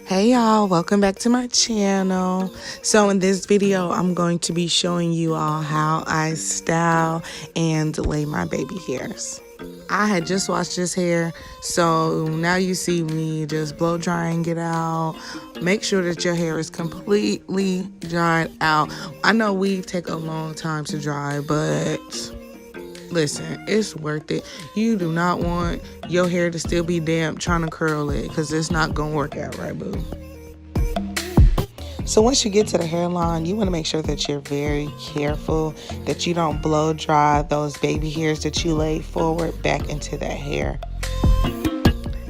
Hey y'all, welcome back to my channel. So in this video, I'm going to be showing you all how I style and lay my baby hairs. I had just washed this hair, so now you see me just blow drying it out. Make sure that your hair is completely dried out. I know weave take a long time to dry, but listen, it's worth it. You do not want your hair to still be damp trying to curl it, because it's not gonna work out right, boo. So once you get to the hairline, you want to make sure that you're very careful that you don't blow dry those baby hairs that you laid forward back into that hair.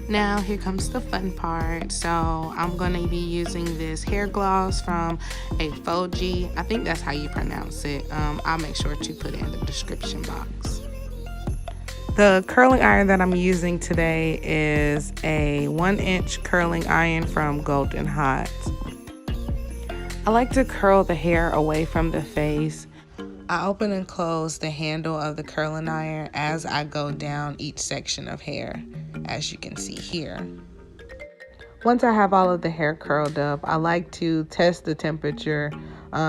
Now here comes the fun part. So I'm going to be using this hair gloss from Aphogee. I think that's how you pronounce it. I'll make sure to put it in the description box. The curling iron that I'm using today is a 1-inch curling iron from Golden Hot. I like to curl the hair away from the face. I open and close the handle of the curling iron as I go down each section of hair, as you can see here. Once I have all of the hair curled up, I like to test the temperature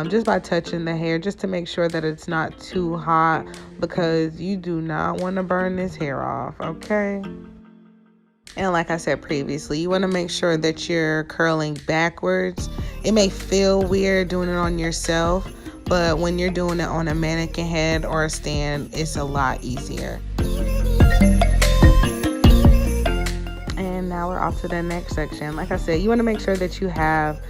just by touching the hair, just to make sure that it's not too hot, because you do not want to burn this hair off, okay? And like I said previously, you want to make sure that you're curling backwards. It may feel weird doing it on yourself, but when you're doing it on a mannequin head or a stand, it's a lot easier. And now we're off to the next section. Like I said, you want to make sure that you have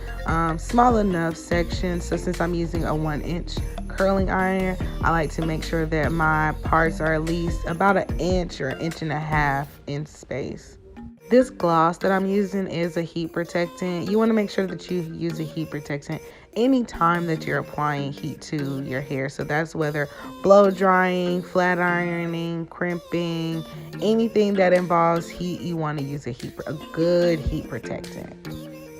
small enough sections. So since I'm using a 1-inch curling iron, I like to make sure that my parts are at least about 1 inch or 1.5 inches in space. This gloss that I'm using is a heat protectant. You want to make sure that you use a heat protectant anytime that you're applying heat to your hair. So that's whether blow drying, flat ironing, crimping, anything that involves heat, you want to use a good heat protectant.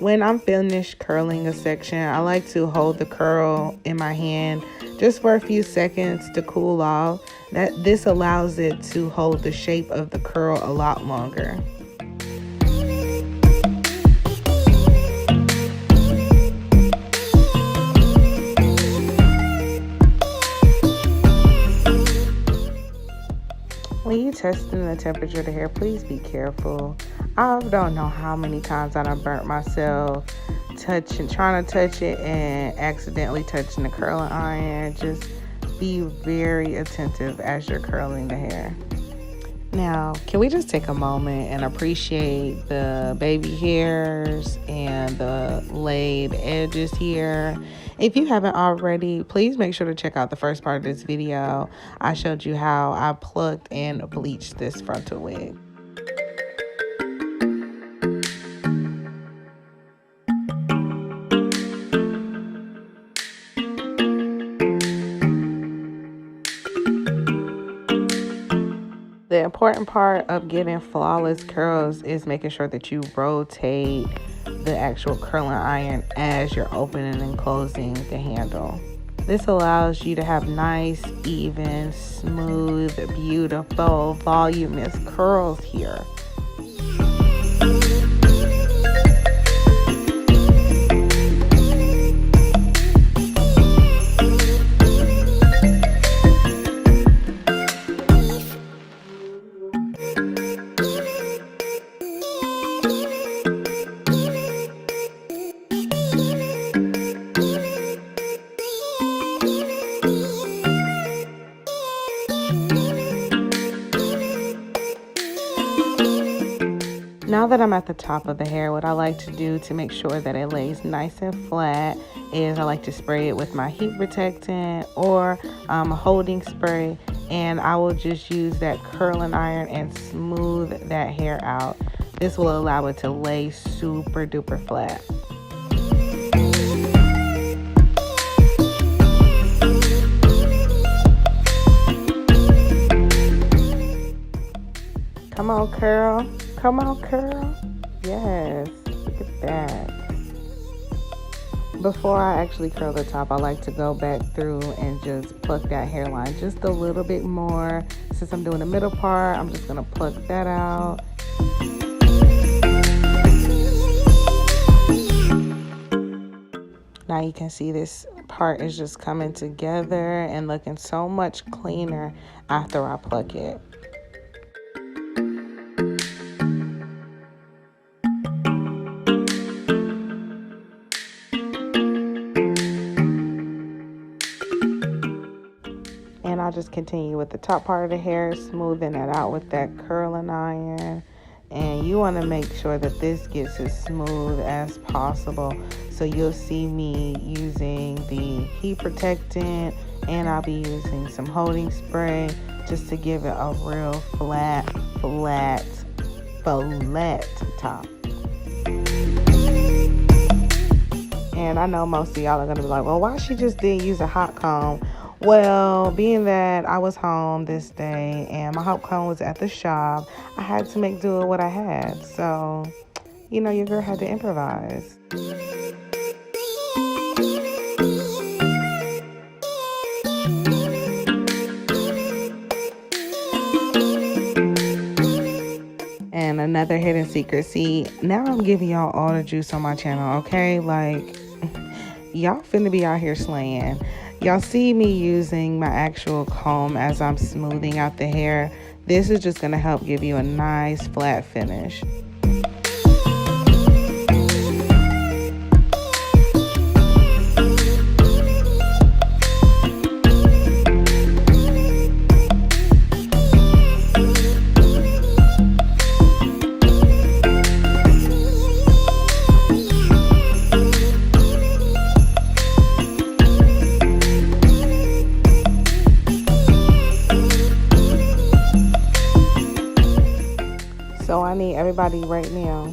When I'm finished curling a section, I like to hold the curl in my hand just for a few seconds to cool off. This allows it to hold the shape of the curl a lot longer. When you're testing the temperature of the hair, please be careful. I don't know how many times I done burnt myself trying to touch it and accidentally touching the curling iron. Just be very attentive as you're curling the hair. Now, can we just take a moment and appreciate the baby hairs and the laid edges here? If you haven't already, please make sure to check out the first part of this video. I showed you how I plucked and bleached this frontal wig. The important part of getting flawless curls is making sure that you rotate the actual curling iron as you're opening and closing the handle. This allows you to have nice, even, smooth, beautiful, voluminous curls here. Now that I'm at the top of the hair, what I like to do to make sure that it lays nice and flat is I like to spray it with my heat protectant or a holding spray, and I will just use that curling iron and smooth that hair out. This will allow it to lay super duper flat. Come on, curl. Come on, curl. Yes, look at that. Before I actually curl the top, I like to go back through and just pluck that hairline just a little bit more. Since I'm doing the middle part, I'm just gonna pluck that out. Now you can see this part is just coming together and looking so much cleaner after I pluck it. And I'll just continue with the top part of the hair, smoothing it out with that curling iron. And you want to make sure that this gets as smooth as possible. So you'll see me using the heat protectant, and I'll be using some holding spray just to give it a real flat top. And I know most of y'all are going to be like, well, why she just didn't use a hot comb? Well, being that I was home this day and my hot comb was at the shop, I had to make do with what I had. So, you know, your girl had to improvise. And another hidden secret. See, now I'm giving y'all all the juice on my channel, okay? Like, y'all finna be out here slaying. Y'all see me using my actual comb as I'm smoothing out the hair. This is just gonna help give you a nice flat finish. So I need everybody right now,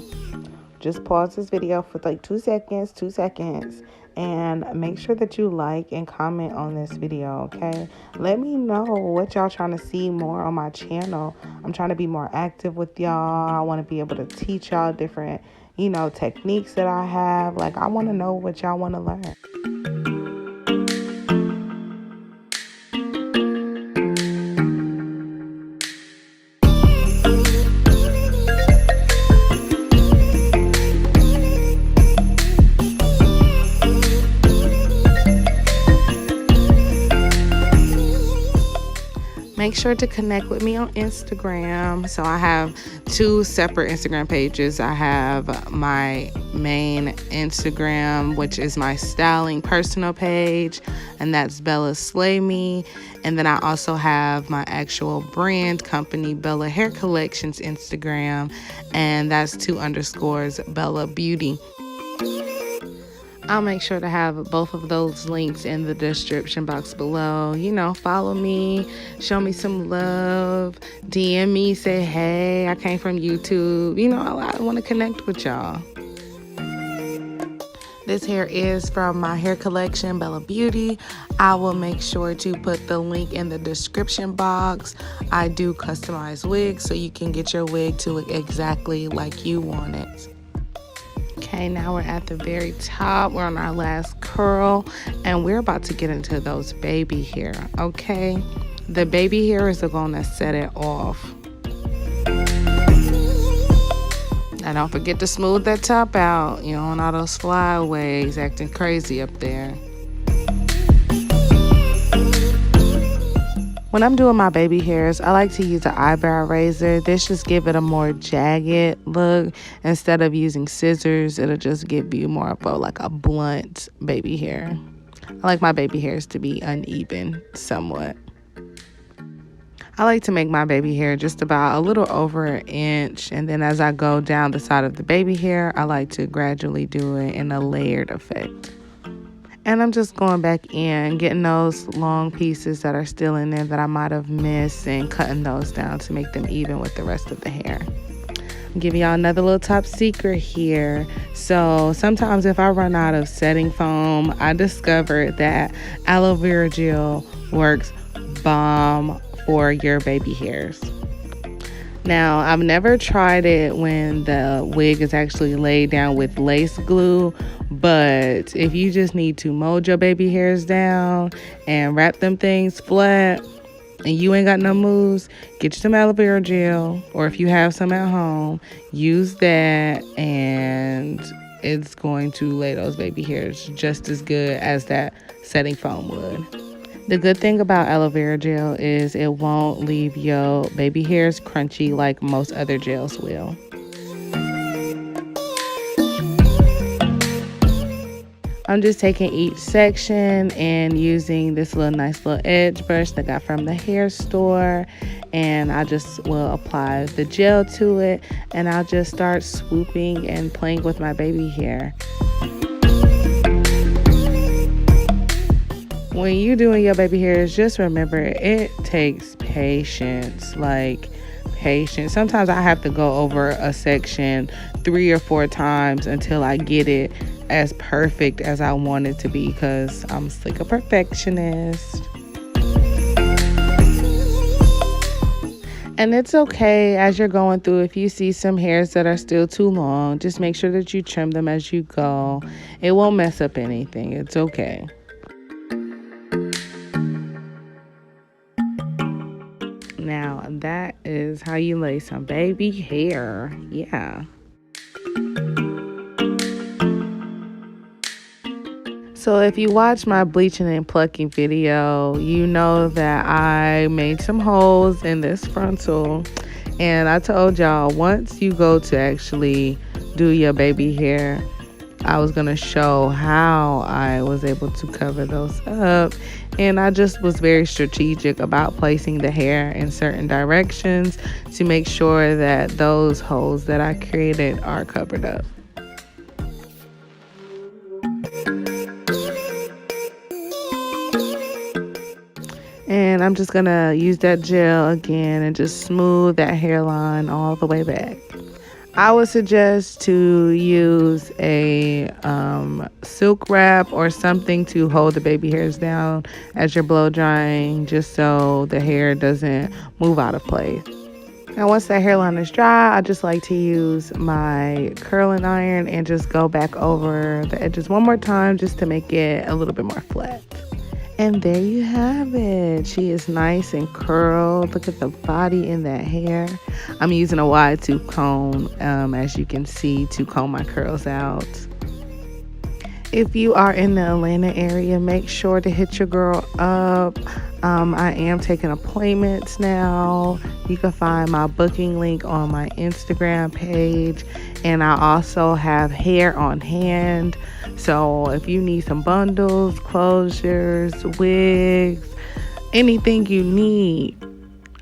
just pause this video for like 2 seconds, and make sure that you like and comment on this video, okay? Let me know what y'all trying to see more on my channel. I'm trying to be more active with y'all. I want to be able to teach y'all different, you know, techniques that I have. Like, I want to know what y'all want to learn. Make sure to connect with me on Instagram. So I have 2 separate Instagram pages. I have my main Instagram, which is my styling personal page, and that's Bella Slay Me. And then I also have my actual brand company, Bella Hair Collections Instagram, and that's 2_ Bella Beauty. I'll make sure to have both of those links in the description box below. You know, follow me, show me some love, DM me, say, hey, I came from YouTube. You know, I want to connect with y'all. This hair is from my hair collection, Bella Beauty. I will make sure to put the link in the description box. I do customize wigs, so you can get your wig to look exactly like you want it. Okay, now we're at the very top. We're on our last curl, and we're about to get into those baby hair, okay? The baby hair is going to set it off. And don't forget to smooth that top out. You don't want all those flyaways acting crazy up there. When I'm doing my baby hairs, I like to use an eyebrow razor. This just give it a more jagged look. Instead of using scissors, it'll just give you more of a blunt baby hair. I like my baby hairs to be uneven somewhat. I like to make my baby hair just about a little over 1 inch. And then as I go down the side of the baby hair, I like to gradually do it in a layered effect. And I'm just going back in, getting those long pieces that are still in there that I might have missed and cutting those down to make them even with the rest of the hair. I'm giving y'all another little top secret here. So sometimes if I run out of setting foam, I discovered that aloe vera gel works bomb for your baby hairs. Now, I've never tried it when the wig is actually laid down with lace glue, but if you just need to mold your baby hairs down and wrap them things flat and you ain't got no moves, get you some aloe vera gel, or if you have some at home, use that and it's going to lay those baby hairs just as good as that setting foam would. The good thing about aloe vera gel is it won't leave your baby hairs crunchy like most other gels will. I'm just taking each section and using this nice little edge brush that I got from the hair store, and I just will apply the gel to it, and I'll just start swooping and playing with my baby hair. When you're doing your baby hairs, just remember it takes patience, like patience. Sometimes I have to go over a section 3 or 4 times until I get it as perfect as I want it to be, because I'm like a perfectionist. And it's okay as you're going through, if you see some hairs that are still too long, just make sure that you trim them as you go. It won't mess up anything. It's okay. Now that is how you lay some baby hair. Yeah. So if you watch my bleaching and plucking video, you know that I made some holes in this frontal. And I told y'all, once you go to actually do your baby hair, I was going to show how I was able to cover those up. And I just was very strategic about placing the hair in certain directions to make sure that those holes that I created are covered up. And I'm just gonna use that gel again and just smooth that hairline all the way back. I would suggest to use a silk wrap or something to hold the baby hairs down as you're blow drying, just so the hair doesn't move out of place. Now once that hairline is dry, I just like to use my curling iron and just go back over the edges one more time just to make it a little bit more flat. And there you have it. She is nice and curled. Look at the body in that hair. I'm using a wide tooth comb, as you can see, to comb my curls out. If you are in the Atlanta area, make sure to hit your girl up. I am taking appointments now. You can find my booking link on my Instagram page. And I also have hair on hand. So if you need some bundles, closures, wigs, anything you need,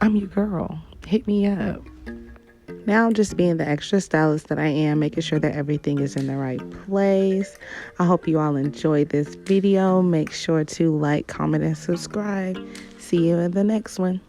I'm your girl. Hit me up. Now I'm just being the extra stylist that I am, making sure that everything is in the right place. I hope you all enjoyed this video. Make sure to like, comment, and subscribe. See you in the next one.